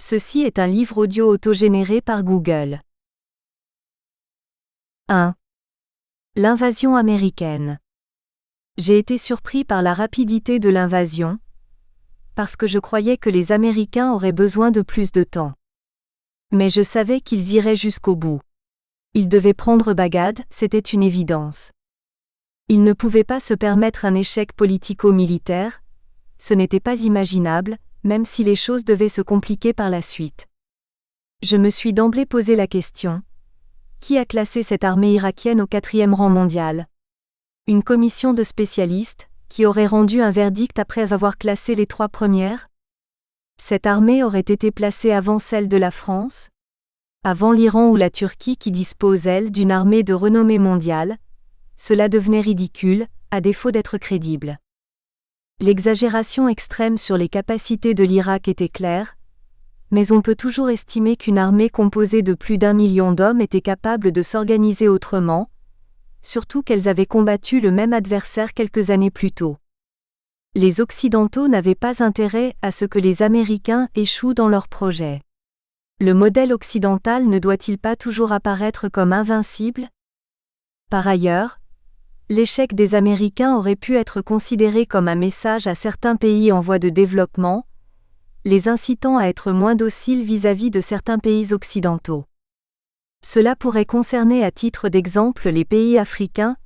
Ceci est un livre audio autogénéré par Google. 1. L'invasion américaine. J'ai été surpris par la rapidité de l'invasion, parce que je croyais que les Américains auraient besoin de plus de temps. Mais je savais qu'ils iraient jusqu'au bout. Ils devaient prendre Bagdad, c'était une évidence. Ils ne pouvaient pas se permettre un échec politico-militaire, ce n'était pas imaginable, même si les choses devaient se compliquer par la suite. Je me suis d'emblée posé la question: qui a classé cette armée irakienne au 4e rang mondial? Une commission de spécialistes, qui aurait rendu un verdict après avoir classé les 3 premières? Cette armée aurait été placée avant celle de la France? Avant l'Iran ou la Turquie qui disposent, elles, d'une armée de renommée mondiale? Cela devenait ridicule, à défaut d'être crédible. L'exagération extrême sur les capacités de l'Irak était claire, mais on peut toujours estimer qu'une armée composée de plus d'1 million d'hommes était capable de s'organiser autrement, surtout qu'elles avaient combattu le même adversaire quelques années plus tôt. Les Occidentaux n'avaient pas intérêt à ce que les Américains échouent dans leurs projets. Le modèle occidental ne doit-il pas toujours apparaître comme invincible? Par ailleurs, l'échec des Américains aurait pu être considéré comme un message à certains pays en voie de développement, les incitant à être moins dociles vis-à-vis de certains pays occidentaux. Cela pourrait concerner à titre d'exemple les pays africains,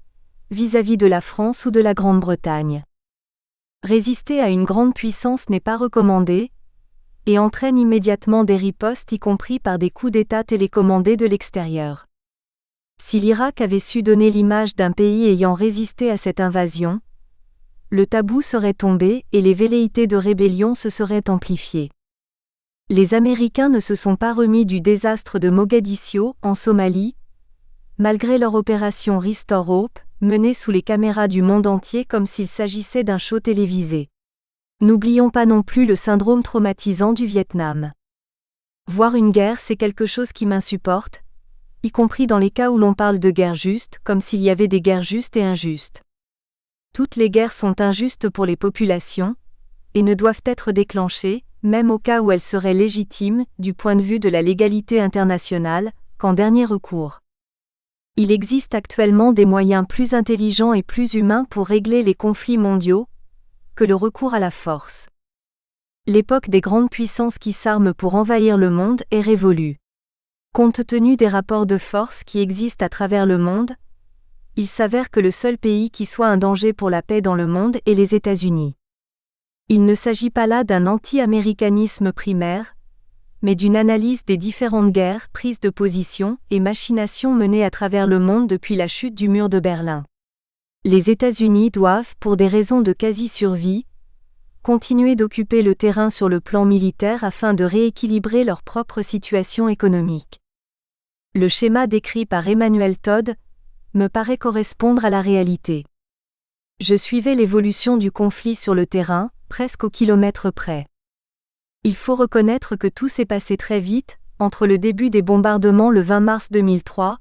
vis-à-vis de la France ou de la Grande-Bretagne. Résister à une grande puissance n'est pas recommandé, et entraîne immédiatement des ripostes y compris par des coups d'État télécommandés de l'extérieur. Si l'Irak avait su donner l'image d'un pays ayant résisté à cette invasion, le tabou serait tombé et les velléités de rébellion se seraient amplifiées. Les Américains ne se sont pas remis du désastre de Mogadiscio, en Somalie, malgré leur opération Restore Hope, menée sous les caméras du monde entier comme s'il s'agissait d'un show télévisé. N'oublions pas non plus le syndrome traumatisant du Vietnam. Voir une guerre, c'est quelque chose qui m'insupporte, y compris dans les cas où l'on parle de guerre juste, comme s'il y avait des guerres justes et injustes. Toutes les guerres sont injustes pour les populations, et ne doivent être déclenchées, même au cas où elles seraient légitimes, du point de vue de la légalité internationale, qu'en dernier recours. Il existe actuellement des moyens plus intelligents et plus humains pour régler les conflits mondiaux, que le recours à la force. L'époque des grandes puissances qui s'arment pour envahir le monde est révolue. Compte tenu des rapports de force qui existent à travers le monde, il s'avère que le seul pays qui soit un danger pour la paix dans le monde est les États-Unis. Il ne s'agit pas là d'un anti-américanisme primaire, mais d'une analyse des différentes guerres, prises de position et machinations menées à travers le monde depuis la chute du mur de Berlin. Les États-Unis doivent, pour des raisons de quasi-survie, continuer d'occuper le terrain sur le plan militaire afin de rééquilibrer leur propre situation économique. Le schéma décrit par Emmanuel Todd me paraît correspondre à la réalité. Je suivais l'évolution du conflit sur le terrain, presque au kilomètre près. Il faut reconnaître que tout s'est passé très vite, entre le début des bombardements le 20 mars 2003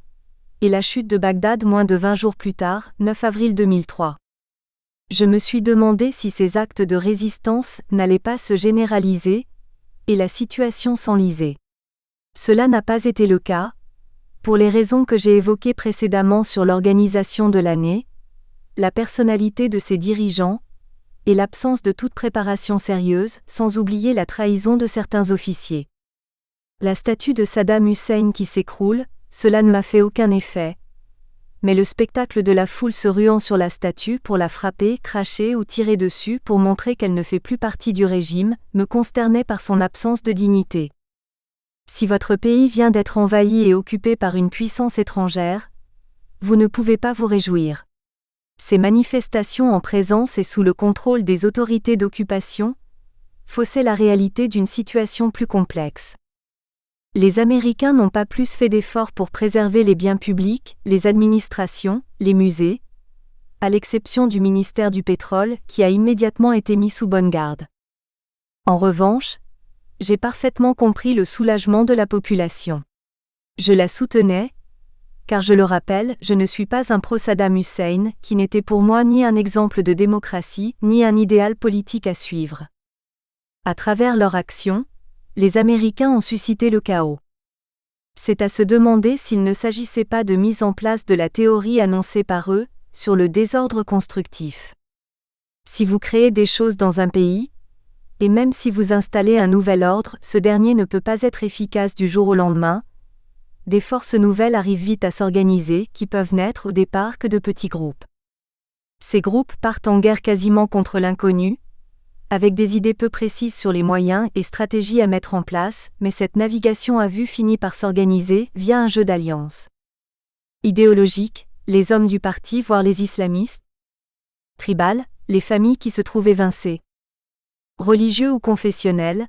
et la chute de Bagdad moins de 20 jours plus tard, 9 avril 2003. Je me suis demandé si ces actes de résistance n'allaient pas se généraliser, et la situation s'enliser. Cela n'a pas été le cas, pour les raisons que j'ai évoquées précédemment sur l'organisation de l'année, la personnalité de ses dirigeants, et l'absence de toute préparation sérieuse, sans oublier la trahison de certains officiers. La statue de Saddam Hussein qui s'écroule, cela ne m'a fait aucun effet, mais le spectacle de la foule se ruant sur la statue pour la frapper, cracher ou tirer dessus pour montrer qu'elle ne fait plus partie du régime, me consternait par son absence de dignité. Si votre pays vient d'être envahi et occupé par une puissance étrangère, vous ne pouvez pas vous réjouir. Ces manifestations en présence et sous le contrôle des autorités d'occupation faussaient la réalité d'une situation plus complexe. Les Américains n'ont pas plus fait d'efforts pour préserver les biens publics, les administrations, les musées, à l'exception du ministère du Pétrole qui a immédiatement été mis sous bonne garde. En revanche, j'ai parfaitement compris le soulagement de la population. Je la soutenais, car je le rappelle, je ne suis pas un pro-Saddam Hussein, qui n'était pour moi ni un exemple de démocratie, ni un idéal politique à suivre. À travers leur action, les Américains ont suscité le chaos. C'est à se demander s'il ne s'agissait pas de mise en place de la théorie annoncée par eux, sur le désordre constructif. Si vous créez des choses dans un pays, et même si vous installez un nouvel ordre, ce dernier ne peut pas être efficace du jour au lendemain. Des forces nouvelles arrivent vite à s'organiser, qui peuvent n'être au départ que de petits groupes. Ces groupes partent en guerre quasiment contre l'inconnu, avec des idées peu précises sur les moyens et stratégies à mettre en place, mais cette navigation à vue finit par s'organiser via un jeu d'alliances. Idéologique, les hommes du parti voire les islamistes. Tribal, les familles qui se trouvent évincées. Religieux ou confessionnels,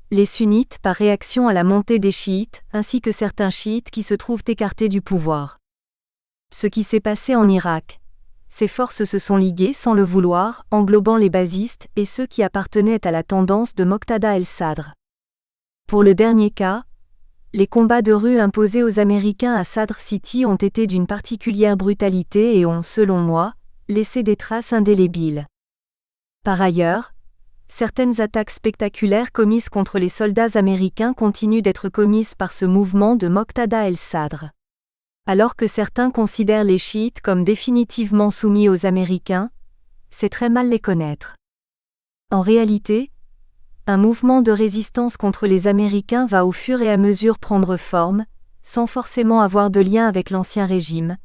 les sunnites par réaction à la montée des chiites, ainsi que certains chiites qui se trouvent écartés du pouvoir. Ce qui s'est passé en Irak. Ces forces se sont liguées sans le vouloir, englobant les basistes et ceux qui appartenaient à la tendance de Moqtada el-Sadr. Pour le dernier cas, les combats de rue imposés aux Américains à Sadr City ont été d'une particulière brutalité et ont, selon moi, laissé des traces indélébiles. Par ailleurs, certaines attaques spectaculaires commises contre les soldats américains continuent d'être commises par ce mouvement de Moqtada el-Sadr. Alors que certains considèrent les chiites comme définitivement soumis aux Américains, c'est très mal les connaître. En réalité, un mouvement de résistance contre les Américains va au fur et à mesure prendre forme, sans forcément avoir de lien avec l'ancien régime.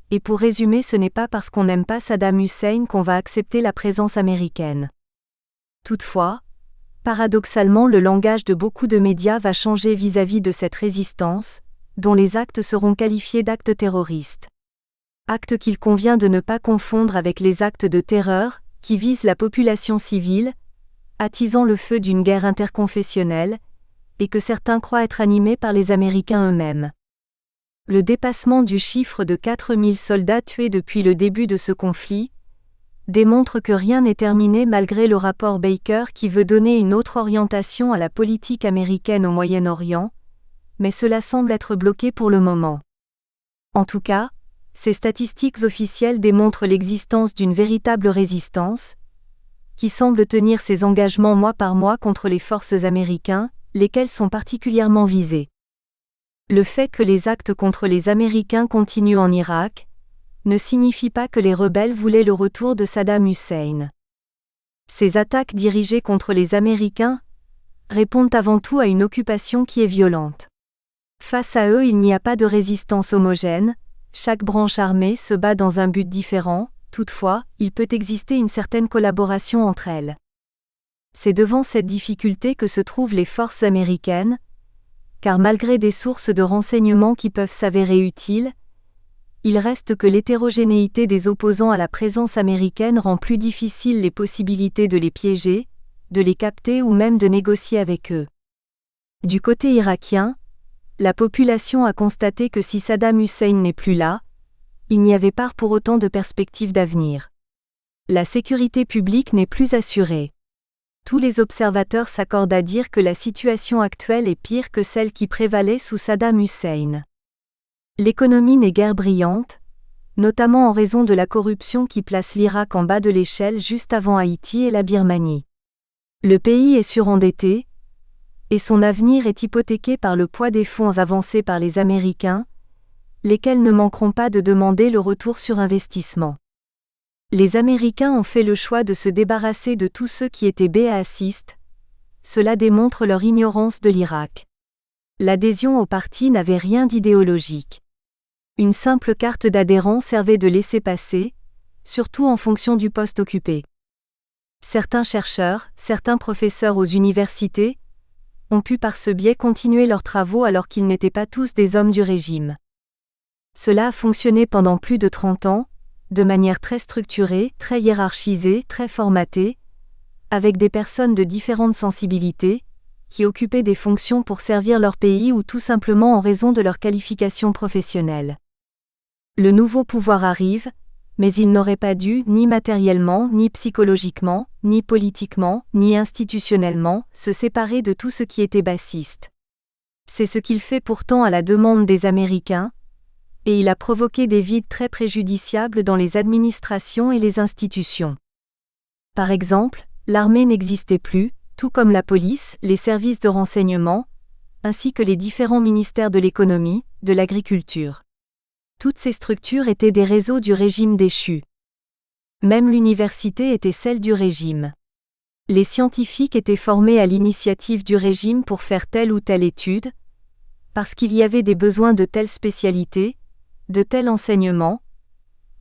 Et pour résumer, ce n'est pas parce qu'on n'aime pas Saddam Hussein qu'on va accepter la présence américaine. Toutefois, paradoxalement, le langage de beaucoup de médias va changer vis-à-vis de cette résistance, dont les actes seront qualifiés d'actes terroristes. Actes qu'il convient de ne pas confondre avec les actes de terreur, qui visent la population civile, attisant le feu d'une guerre interconfessionnelle, et que certains croient être animés par les Américains eux-mêmes. Le dépassement du chiffre de 4000 soldats tués depuis le début de ce conflit démontre que rien n'est terminé malgré le rapport Baker qui veut donner une autre orientation à la politique américaine au Moyen-Orient, mais cela semble être bloqué pour le moment. En tout cas, ces statistiques officielles démontrent l'existence d'une véritable résistance, qui semble tenir ses engagements mois par mois contre les forces américaines, lesquelles sont particulièrement visées. Le fait que les actes contre les Américains continuent en Irak ne signifie pas que les rebelles voulaient le retour de Saddam Hussein. Ces attaques dirigées contre les Américains répondent avant tout à une occupation qui est violente. Face à eux, il n'y a pas de résistance homogène, chaque branche armée se bat dans un but différent, toutefois, il peut exister une certaine collaboration entre elles. C'est devant cette difficulté que se trouvent les forces américaines, car malgré des sources de renseignements qui peuvent s'avérer utiles, il reste que l'hétérogénéité des opposants à la présence américaine rend plus difficile les possibilités de les piéger, de les capter ou même de négocier avec eux. Du côté irakien, la population a constaté que si Saddam Hussein n'est plus là, il n'y avait pas pour autant de perspectives d'avenir. La sécurité publique n'est plus assurée. Tous les observateurs s'accordent à dire que la situation actuelle est pire que celle qui prévalait sous Saddam Hussein. L'économie n'est guère brillante, notamment en raison de la corruption qui place l'Irak en bas de l'échelle juste avant Haïti et la Birmanie. Le pays est surendetté, et son avenir est hypothéqué par le poids des fonds avancés par les Américains, lesquels ne manqueront pas de demander le retour sur investissement. Les Américains ont fait le choix de se débarrasser de tous ceux qui étaient béassistes. Cela démontre leur ignorance de l'Irak. L'adhésion au parti n'avait rien d'idéologique. Une simple carte d'adhérent servait de laissez-passer, surtout en fonction du poste occupé. Certains chercheurs, certains professeurs aux universités, ont pu par ce biais continuer leurs travaux alors qu'ils n'étaient pas tous des hommes du régime. Cela a fonctionné pendant plus de 30 ans, de manière très structurée, très hiérarchisée, très formatée, avec des personnes de différentes sensibilités, qui occupaient des fonctions pour servir leur pays ou tout simplement en raison de leur qualification professionnelle. Le nouveau pouvoir arrive, mais il n'aurait pas dû, ni matériellement, ni psychologiquement, ni politiquement, ni institutionnellement, se séparer de tout ce qui était bassiste. C'est ce qu'il fait pourtant à la demande des Américains, et il a provoqué des vides très préjudiciables dans les administrations et les institutions. Par exemple, l'armée n'existait plus, tout comme la police, les services de renseignement, ainsi que les différents ministères de l'économie, de l'agriculture. Toutes ces structures étaient des réseaux du régime déchu. Même l'université était celle du régime. Les scientifiques étaient formés à l'initiative du régime pour faire telle ou telle étude, parce qu'il y avait des besoins de telle spécialité, de tel enseignement,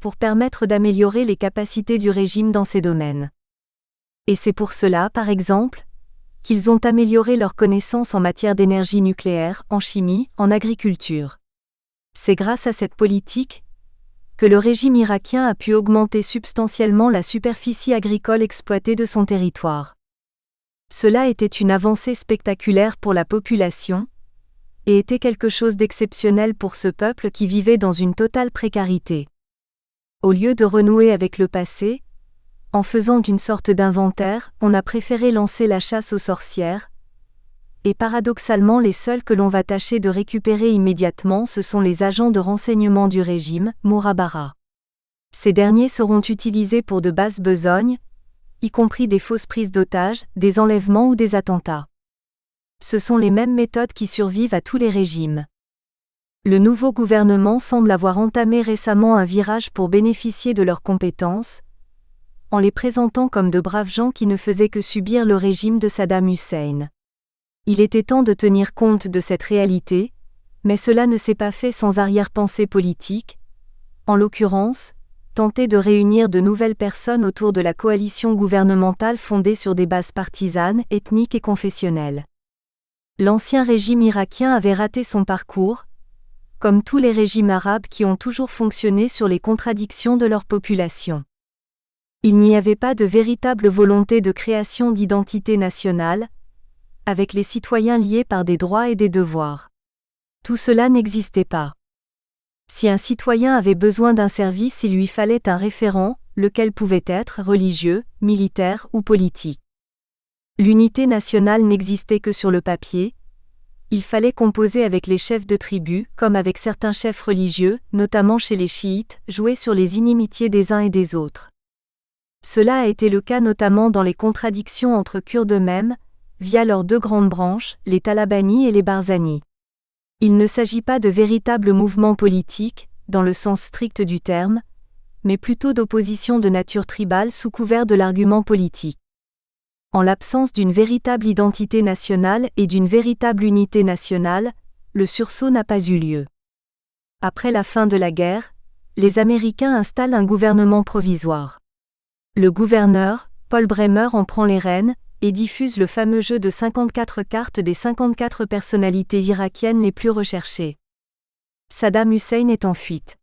pour permettre d'améliorer les capacités du régime dans ces domaines. Et c'est pour cela, par exemple, qu'ils ont amélioré leurs connaissances en matière d'énergie nucléaire, en chimie, en agriculture. C'est grâce à cette politique que le régime irakien a pu augmenter substantiellement la superficie agricole exploitée de son territoire. Cela était une avancée spectaculaire pour la population, et était quelque chose d'exceptionnel pour ce peuple qui vivait dans une totale précarité. Au lieu de renouer avec le passé, en faisant d'une sorte d'inventaire, on a préféré lancer la chasse aux sorcières, et paradoxalement les seuls que l'on va tâcher de récupérer immédiatement ce sont les agents de renseignement du régime, Murabara. Ces derniers seront utilisés pour de basses besognes, y compris des fausses prises d'otages, des enlèvements ou des attentats. Ce sont les mêmes méthodes qui survivent à tous les régimes. Le nouveau gouvernement semble avoir entamé récemment un virage pour bénéficier de leurs compétences, en les présentant comme de braves gens qui ne faisaient que subir le régime de Saddam Hussein. Il était temps de tenir compte de cette réalité, mais cela ne s'est pas fait sans arrière-pensée politique, en l'occurrence, tenter de réunir de nouvelles personnes autour de la coalition gouvernementale fondée sur des bases partisanes, ethniques et confessionnelles. L'ancien régime irakien avait raté son parcours, comme tous les régimes arabes qui ont toujours fonctionné sur les contradictions de leur population. Il n'y avait pas de véritable volonté de création d'identité nationale, avec les citoyens liés par des droits et des devoirs. Tout cela n'existait pas. Si un citoyen avait besoin d'un service, il lui fallait un référent, lequel pouvait être religieux, militaire ou politique. L'unité nationale n'existait que sur le papier. Il fallait composer avec les chefs de tribu, comme avec certains chefs religieux, notamment chez les chiites, jouer sur les inimitiés des uns et des autres. Cela a été le cas notamment dans les contradictions entre Kurdes eux-mêmes, via leurs deux grandes branches, les Talabani et les Barzani. Il ne s'agit pas de véritables mouvements politiques, dans le sens strict du terme, mais plutôt d'opposition de nature tribale sous couvert de l'argument politique. En l'absence d'une véritable identité nationale et d'une véritable unité nationale, le sursaut n'a pas eu lieu. Après la fin de la guerre, les Américains installent un gouvernement provisoire. Le gouverneur, Paul Bremer, en prend les rênes, et diffuse le fameux jeu de 54 cartes des 54 personnalités irakiennes les plus recherchées. Saddam Hussein est en fuite.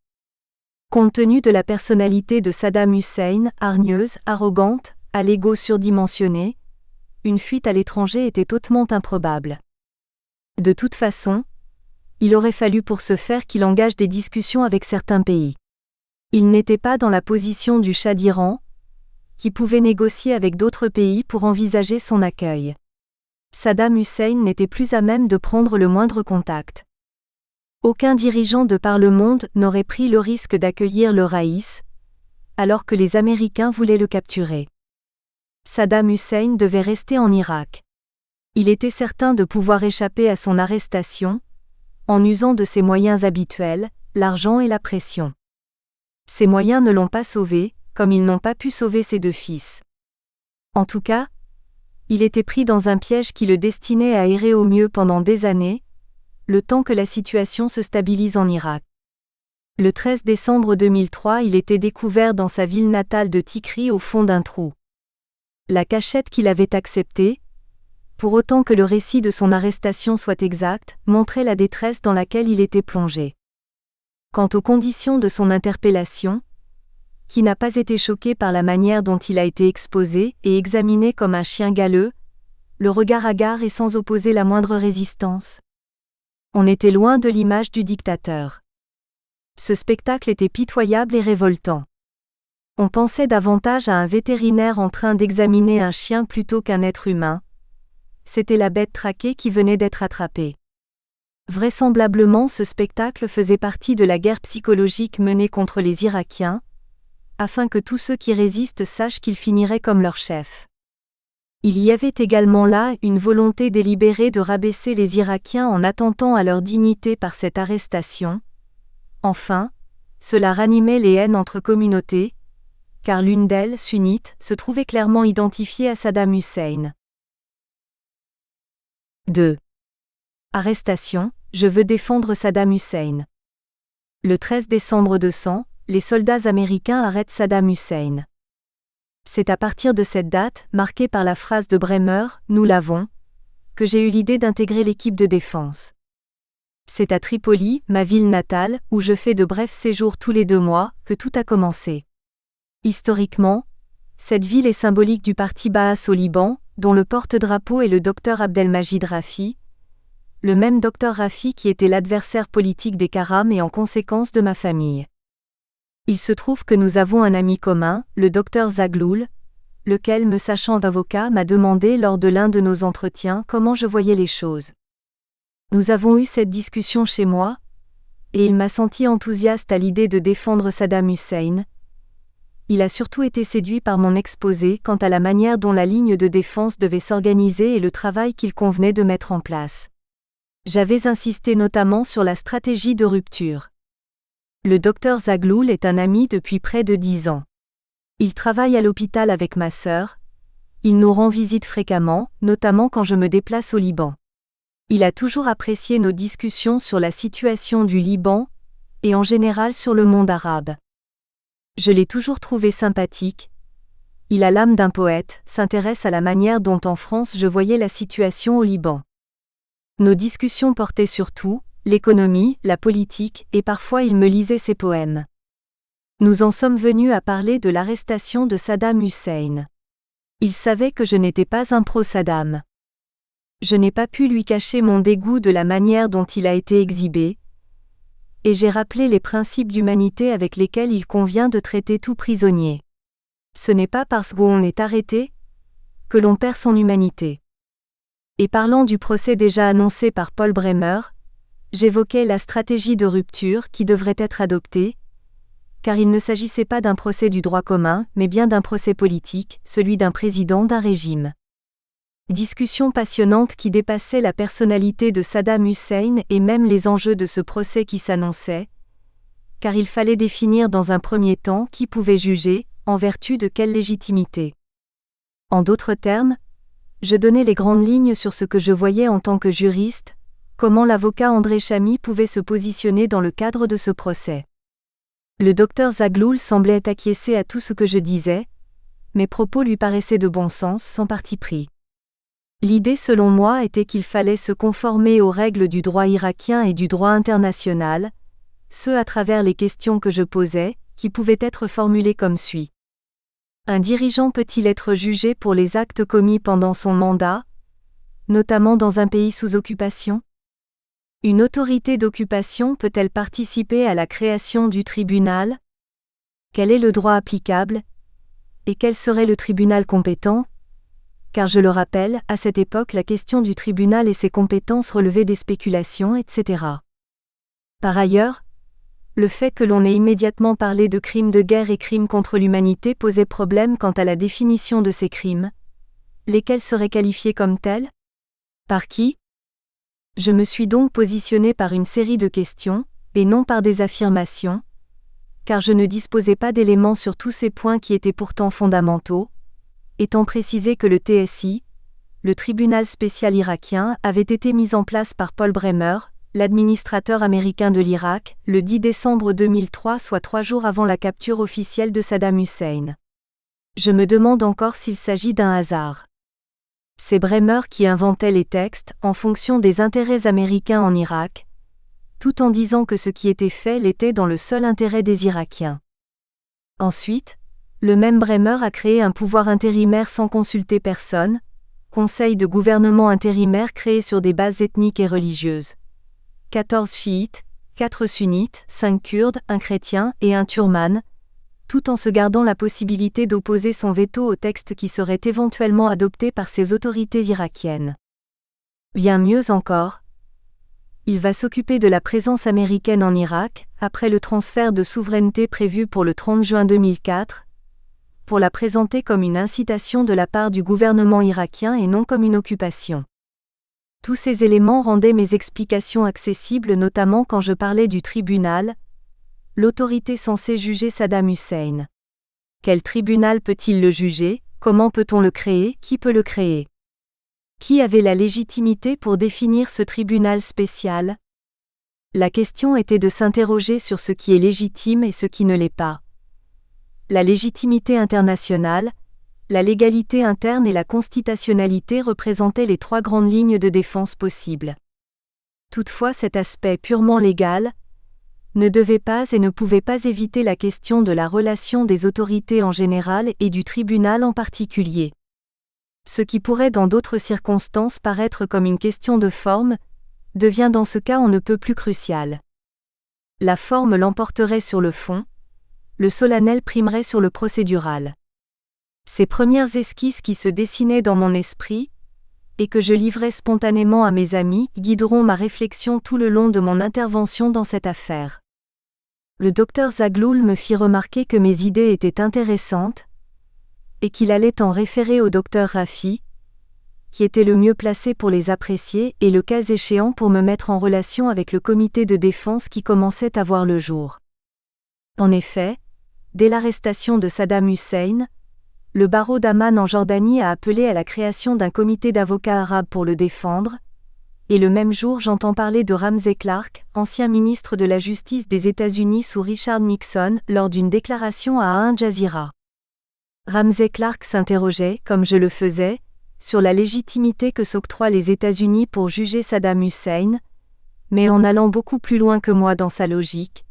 Compte tenu de la personnalité de Saddam Hussein, hargneuse, arrogante, à l'ego surdimensionné, une fuite à l'étranger était hautement improbable. De toute façon, il aurait fallu pour ce faire qu'il engage des discussions avec certains pays. Il n'était pas dans la position du Shah d'Iran, qui pouvait négocier avec d'autres pays pour envisager son accueil. Saddam Hussein n'était plus à même de prendre le moindre contact. Aucun dirigeant de par le monde n'aurait pris le risque d'accueillir le Raïs, alors que les Américains voulaient le capturer. Saddam Hussein devait rester en Irak. Il était certain de pouvoir échapper à son arrestation, en usant de ses moyens habituels, l'argent et la pression. Ces moyens ne l'ont pas sauvé, comme ils n'ont pas pu sauver ses deux fils. En tout cas, il était pris dans un piège qui le destinait à errer au mieux pendant des années, le temps que la situation se stabilise en Irak. Le 13 décembre 2003, il était découvert dans sa ville natale de Tikrit au fond d'un trou. La cachette qu'il avait acceptée, pour autant que le récit de son arrestation soit exact, montrait la détresse dans laquelle il était plongé. Quant aux conditions de son interpellation, qui n'a pas été choqué par la manière dont il a été exposé et examiné comme un chien galeux, le regard hagard et sans opposer la moindre résistance. On était loin de l'image du dictateur. Ce spectacle était pitoyable et révoltant. On pensait davantage à un vétérinaire en train d'examiner un chien plutôt qu'un être humain. C'était la bête traquée qui venait d'être attrapée. Vraisemblablement, ce spectacle faisait partie de la guerre psychologique menée contre les Irakiens, afin que tous ceux qui résistent sachent qu'ils finiraient comme leur chef. Il y avait également là une volonté délibérée de rabaisser les Irakiens en attentant à leur dignité par cette arrestation. Enfin, cela ranimait les haines entre communautés, car l'une d'elles, sunnite, se trouvait clairement identifiée à Saddam Hussein. 2. Arrestation, je veux défendre Saddam Hussein. Le 13 décembre 200, les soldats américains arrêtent Saddam Hussein. C'est à partir de cette date, marquée par la phrase de Bremer, « Nous l'avons », que j'ai eu l'idée d'intégrer l'équipe de défense. C'est à Tripoli, ma ville natale, où je fais de brefs séjours tous les 2 mois, que tout a commencé. Historiquement, cette ville est symbolique du parti Baas au Liban, dont le porte-drapeau est le docteur Abdelmajid Rafi, le même docteur Rafi qui était l'adversaire politique des Karam et en conséquence de ma famille. Il se trouve que nous avons un ami commun, le docteur Zagloul, lequel, me sachant d'avocat, m'a demandé lors de l'un de nos entretiens comment je voyais les choses. Nous avons eu cette discussion chez moi, et il m'a senti enthousiaste à l'idée de défendre Saddam Hussein. Il a surtout été séduit par mon exposé quant à la manière dont la ligne de défense devait s'organiser et le travail qu'il convenait de mettre en place. J'avais insisté notamment sur la stratégie de rupture. Le docteur Zagloul est un ami depuis près de 10 ans. Il travaille à l'hôpital avec ma sœur. Il nous rend visite fréquemment, notamment quand je me déplace au Liban. Il a toujours apprécié nos discussions sur la situation du Liban, et en général sur le monde arabe. Je l'ai toujours trouvé sympathique. Il a l'âme d'un poète, s'intéresse à la manière dont en France je voyais la situation au Liban. Nos discussions portaient surtout l'économie, la politique, et parfois il me lisait ses poèmes. Nous en sommes venus à parler de l'arrestation de Saddam Hussein. Il savait que je n'étais pas un pro-Saddam. Je n'ai pas pu lui cacher mon dégoût de la manière dont il a été exhibé, et j'ai rappelé les principes d'humanité avec lesquels il convient de traiter tout prisonnier. Ce n'est pas parce qu'on est arrêté que l'on perd son humanité. Et parlant du procès déjà annoncé par Paul Bremer, j'évoquais la stratégie de rupture qui devrait être adoptée, car il ne s'agissait pas d'un procès du droit commun, mais bien d'un procès politique, celui d'un président d'un régime. Discussion passionnante qui dépassait la personnalité de Saddam Hussein et même les enjeux de ce procès qui s'annonçait, car il fallait définir dans un premier temps qui pouvait juger, en vertu de quelle légitimité. En d'autres termes, je donnais les grandes lignes sur ce que je voyais en tant que juriste, comment l'avocat André Chamy pouvait se positionner dans le cadre de ce procès. Le docteur Zagloul semblait acquiescer à tout ce que je disais, mes propos lui paraissaient de bon sens, sans parti pris. L'idée selon moi était qu'il fallait se conformer aux règles du droit irakien et du droit international, ce à travers les questions que je posais, qui pouvaient être formulées comme suit. Un dirigeant peut-il être jugé pour les actes commis pendant son mandat, notamment dans un pays sous occupation ? Une autorité d'occupation peut-elle participer à la création du tribunal ? Quel est le droit applicable ? Et quel serait le tribunal compétent ? Car je le rappelle, à cette époque la question du tribunal et ses compétences relevait des spéculations, etc. Par ailleurs, le fait que l'on ait immédiatement parlé de crimes de guerre et crimes contre l'humanité posait problème quant à la définition de ces crimes. Lesquels seraient qualifiés comme tels ? Par qui ? Je me suis donc positionné par une série de questions, et non par des affirmations, car je ne disposais pas d'éléments sur tous ces points qui étaient pourtant fondamentaux, étant précisé que le TSI, le tribunal spécial irakien, avait été mis en place par Paul Bremer, l'administrateur américain de l'Irak, le 10 décembre 2003, soit 3 jours avant la capture officielle de Saddam Hussein. Je me demande encore s'il s'agit d'un hasard. C'est Bremer qui inventait les textes en fonction des intérêts américains en Irak, tout en disant que ce qui était fait l'était dans le seul intérêt des Irakiens. Ensuite, le même Bremer a créé un pouvoir intérimaire sans consulter personne, conseil de gouvernement intérimaire créé sur des bases ethniques et religieuses. 14 chiites, 4 sunnites, 5 kurdes, 1 chrétien et 1 turkmène, tout en se gardant la possibilité d'opposer son veto au texte qui serait éventuellement adopté par ces autorités irakiennes. Bien mieux encore, il va s'occuper de la présence américaine en Irak, après le transfert de souveraineté prévu pour le 30 juin 2004, pour la présenter comme une incitation de la part du gouvernement irakien et non comme une occupation. Tous ces éléments rendaient mes explications accessibles, notamment quand je parlais du tribunal, l'autorité censée juger Saddam Hussein. Quel tribunal peut-il le juger? Comment peut-on le créer? Qui peut le créer? Qui avait la légitimité pour définir ce tribunal spécial? La question était de s'interroger sur ce qui est légitime et ce qui ne l'est pas. La légitimité internationale, la légalité interne et la constitutionnalité représentaient les trois grandes lignes de défense possibles. Toutefois, cet aspect purement légal ne devait pas et ne pouvait pas éviter la question de la relation des autorités en général et du tribunal en particulier. Ce qui pourrait dans d'autres circonstances paraître comme une question de forme, devient dans ce cas on ne peut plus crucial. La forme l'emporterait sur le fond, le solennel primerait sur le procédural. Ces premières esquisses qui se dessinaient dans mon esprit, et que je livrais spontanément à mes amis, guideront ma réflexion tout le long de mon intervention dans cette affaire. Le docteur Zaghloul me fit remarquer que mes idées étaient intéressantes, et qu'il allait en référer au docteur Rafi, qui était le mieux placé pour les apprécier et le cas échéant pour me mettre en relation avec le comité de défense qui commençait à voir le jour. En effet, dès l'arrestation de Saddam Hussein, le barreau d'Amman en Jordanie a appelé à la création d'un comité d'avocats arabes pour le défendre, et le même jour j'entends parler de Ramsey Clark, ancien ministre de la Justice des États-Unis sous Richard Nixon, lors d'une déclaration à Al Jazeera. Ramsey Clark s'interrogeait, comme je le faisais, sur la légitimité que s'octroient les États-Unis pour juger Saddam Hussein, mais en allant beaucoup plus loin que moi dans sa logique.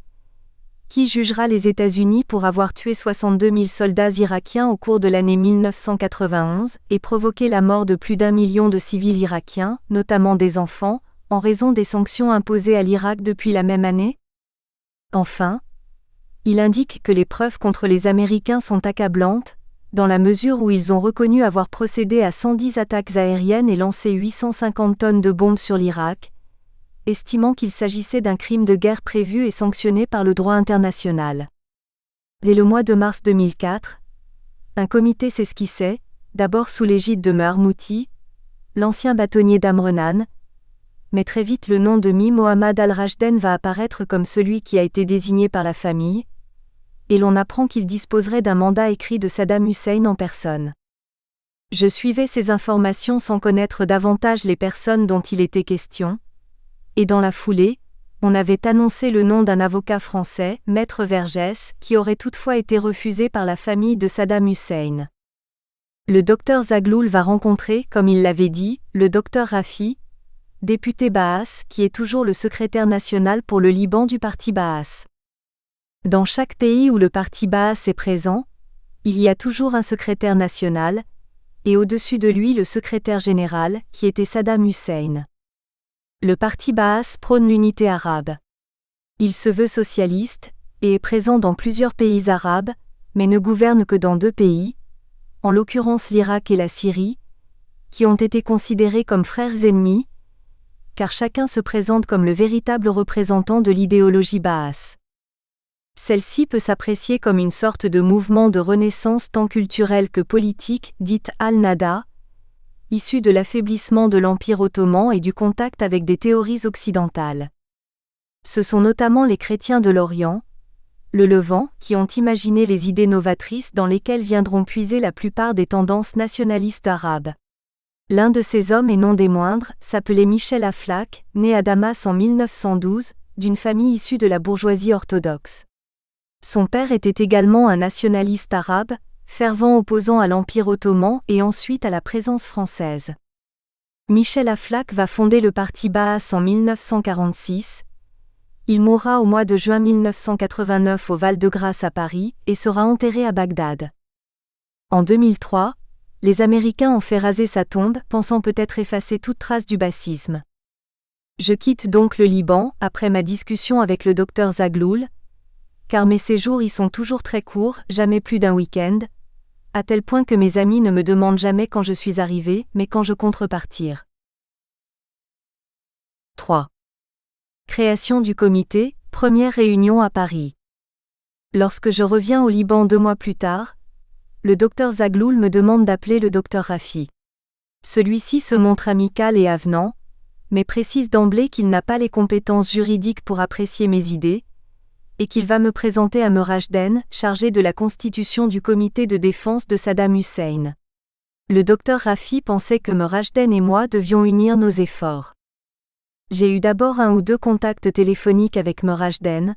Qui jugera les États-Unis pour avoir tué 62 000 soldats irakiens au cours de l'année 1991 et provoqué la mort de plus d'1 million de civils irakiens, notamment des enfants, en raison des sanctions imposées à l'Irak depuis la même année? Enfin, il indique que les preuves contre les Américains sont accablantes, dans la mesure où ils ont reconnu avoir procédé à 110 attaques aériennes et lancé 850 tonnes de bombes sur l'Irak, estimant qu'il s'agissait d'un crime de guerre prévu et sanctionné par le droit international. Dès le mois de mars 2004, un comité s'esquissait, d'abord sous l'égide de Meher Mouti, l'ancien bâtonnier d'Amrenan, mais très vite le nom de Mohammad al-Rajden va apparaître comme celui qui a été désigné par la famille, et l'on apprend qu'il disposerait d'un mandat écrit de Saddam Hussein en personne. Je suivais ces informations sans connaître davantage les personnes dont il était question, et dans la foulée, on avait annoncé le nom d'un avocat français, Maître Vergès, qui aurait toutefois été refusé par la famille de Saddam Hussein. Le docteur Zaghloul va rencontrer, comme il l'avait dit, le docteur Rafi, député Baas, qui est toujours le secrétaire national pour le Liban du parti Baas. Dans chaque pays où le parti Baas est présent, il y a toujours un secrétaire national, et au-dessus de lui le secrétaire général, qui était Saddam Hussein. Le parti Baas prône l'unité arabe. Il se veut socialiste, et est présent dans plusieurs pays arabes, mais ne gouverne que dans 2 pays, en l'occurrence l'Irak et la Syrie, qui ont été considérés comme frères ennemis, car chacun se présente comme le véritable représentant de l'idéologie Baas. Celle-ci peut s'apprécier comme une sorte de mouvement de renaissance tant culturelle que politique, dite Al-Nahda, issue de l'affaiblissement de l'Empire ottoman et du contact avec des théories occidentales. Ce sont notamment les chrétiens de l'Orient, le Levant, qui ont imaginé les idées novatrices dans lesquelles viendront puiser la plupart des tendances nationalistes arabes. L'un de ces hommes et non des moindres, s'appelait Michel Aflaq, né à Damas en 1912, d'une famille issue de la bourgeoisie orthodoxe. Son père était également un nationaliste arabe, fervent opposant à l'Empire ottoman et ensuite à la présence française. Michel Aflaq va fonder le parti Baas en 1946. Il mourra au mois de juin 1989 au Val-de-Grâce à Paris et sera enterré à Bagdad. En 2003, les Américains ont fait raser sa tombe, pensant peut-être effacer toute trace du bassisme. Je quitte donc le Liban, après ma discussion avec le docteur Zaghloul, car mes séjours y sont toujours très courts, jamais plus d'un week-end, à tel point que mes amis ne me demandent jamais quand je suis arrivé, mais quand je compte repartir. 3. Création du comité, première réunion à Paris. Lorsque je reviens au Liban 2 mois plus tard, le docteur Zagloul me demande d'appeler le docteur Raffi. Celui-ci se montre amical et avenant, mais précise d'emblée qu'il n'a pas les compétences juridiques pour apprécier mes idées, et qu'il va me présenter à Merajden, chargé de la constitution du comité de défense de Saddam Hussein. Le docteur Raffi pensait que Merajden et moi devions unir nos efforts. J'ai eu d'abord 1 ou 2 contacts téléphoniques avec Merajden,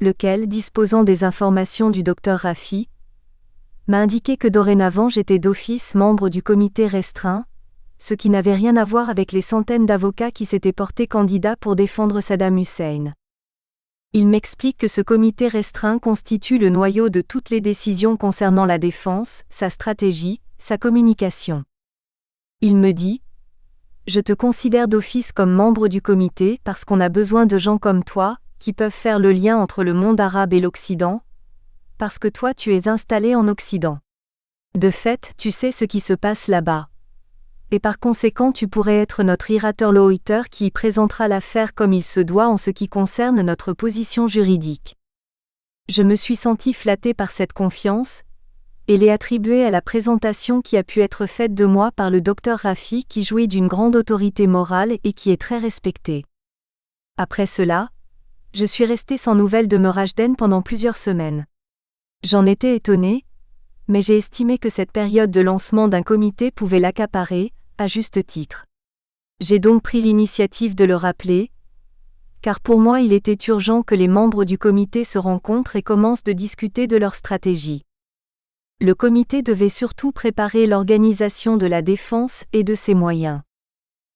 lequel, disposant des informations du docteur Raffi, m'a indiqué que dorénavant j'étais d'office membre du comité restreint, ce qui n'avait rien à voir avec les centaines d'avocats qui s'étaient portés candidats pour défendre Saddam Hussein. Il m'explique que ce comité restreint constitue le noyau de toutes les décisions concernant la défense, sa stratégie, sa communication. Il me dit : « Je te considère d'office comme membre du comité parce qu'on a besoin de gens comme toi, qui peuvent faire le lien entre le monde arabe et l'Occident, parce que toi tu es installé en Occident. De fait, tu sais ce qui se passe là-bas. Et par conséquent tu pourrais être notre interlocuteur qui présentera l'affaire comme il se doit en ce qui concerne notre position juridique. » Je me suis senti flatté par cette confiance, et l'ai attribué à la présentation qui a pu être faite de moi par le docteur Raffi qui jouit d'une grande autorité morale et qui est très respecté. Après cela, je suis resté sans nouvelles de Merajden pendant plusieurs semaines. J'en étais étonné, mais j'ai estimé que cette période de lancement d'un comité pouvait l'accaparer, à juste titre. J'ai donc pris l'initiative de le rappeler, car pour moi il était urgent que les membres du comité se rencontrent et commencent de discuter de leur stratégie. Le comité devait surtout préparer l'organisation de la défense et de ses moyens.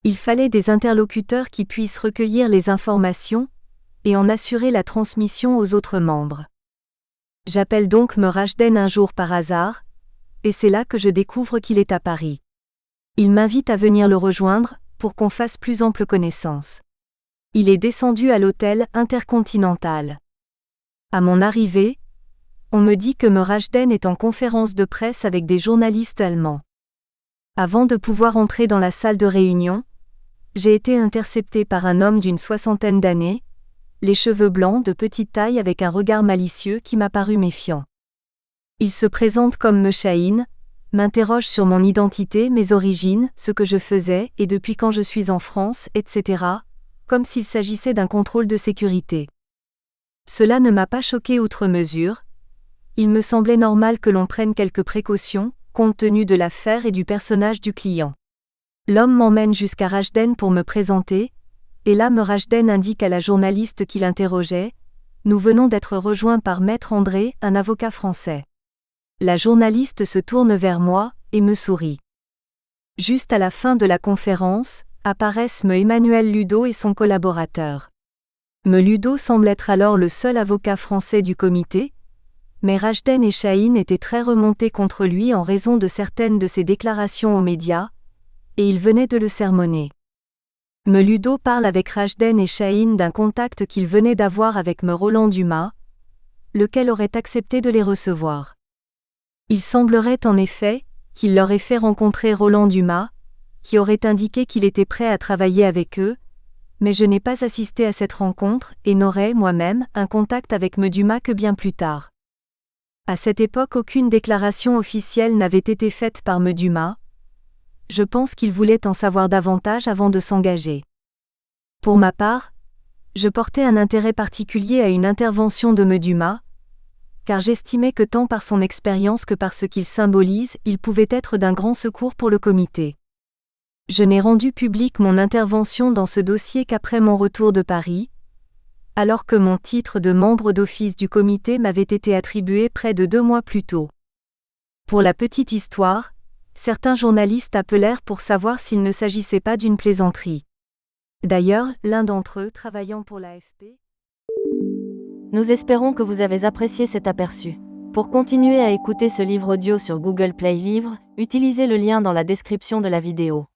Il fallait des interlocuteurs qui puissent recueillir les informations et en assurer la transmission aux autres membres. J'appelle donc Merajden un jour par hasard, et c'est là que je découvre qu'il est à Paris. Il m'invite à venir le rejoindre, pour qu'on fasse plus ample connaissance. Il est descendu à l'hôtel Intercontinental. À mon arrivée, on me dit que Merajden est en conférence de presse avec des journalistes allemands. Avant de pouvoir entrer dans la salle de réunion, j'ai été intercepté par un homme d'une 60aine d'années, les cheveux blancs de petite taille avec un regard malicieux qui m'a paru méfiant. Il se présente comme Mechaïn, m'interroge sur mon identité, mes origines, ce que je faisais et depuis quand je suis en France, etc., comme s'il s'agissait d'un contrôle de sécurité. Cela ne m'a pas choqué outre mesure. Il me semblait normal que l'on prenne quelques précautions, compte tenu de l'affaire et du personnage du client. L'homme m'emmène jusqu'à Rajden pour me présenter, et là Merajden indique à la journaliste qui l'interrogeait : « Nous venons d'être rejoints par Maître André, un avocat français. » La journaliste se tourne vers moi, et me sourit. Juste à la fin de la conférence, apparaissent Emmanuel Ludo et son collaborateur. Ludo semble être alors le seul avocat français du comité, mais Rajden et Chahine étaient très remontés contre lui en raison de certaines de ses déclarations aux médias, et il venait de le sermonner. Ludo parle avec Rajden et Chahine d'un contact qu'il venait d'avoir avec Roland Dumas, lequel aurait accepté de les recevoir. Il semblerait en effet qu'il leur ait fait rencontrer Roland Dumas, qui aurait indiqué qu'il était prêt à travailler avec eux, mais je n'ai pas assisté à cette rencontre et n'aurai, moi-même, un contact avec Dumas que bien plus tard. À cette époque, aucune déclaration officielle n'avait été faite par Dumas. Je pense qu'il voulait en savoir davantage avant de s'engager. Pour ma part, je portais un intérêt particulier à une intervention de Dumas, car j'estimais que tant par son expérience que par ce qu'il symbolise, il pouvait être d'un grand secours pour le comité. Je n'ai rendu publique mon intervention dans ce dossier qu'après mon retour de Paris, alors que mon titre de membre d'office du comité m'avait été attribué près de 2 mois plus tôt. Pour la petite histoire, certains journalistes appelèrent pour savoir s'il ne s'agissait pas d'une plaisanterie. D'ailleurs, l'un d'entre eux travaillant pour l'AFP. Nous espérons que vous avez apprécié cet aperçu. Pour continuer à écouter ce livre audio sur Google Play Livres, utilisez le lien dans la description de la vidéo.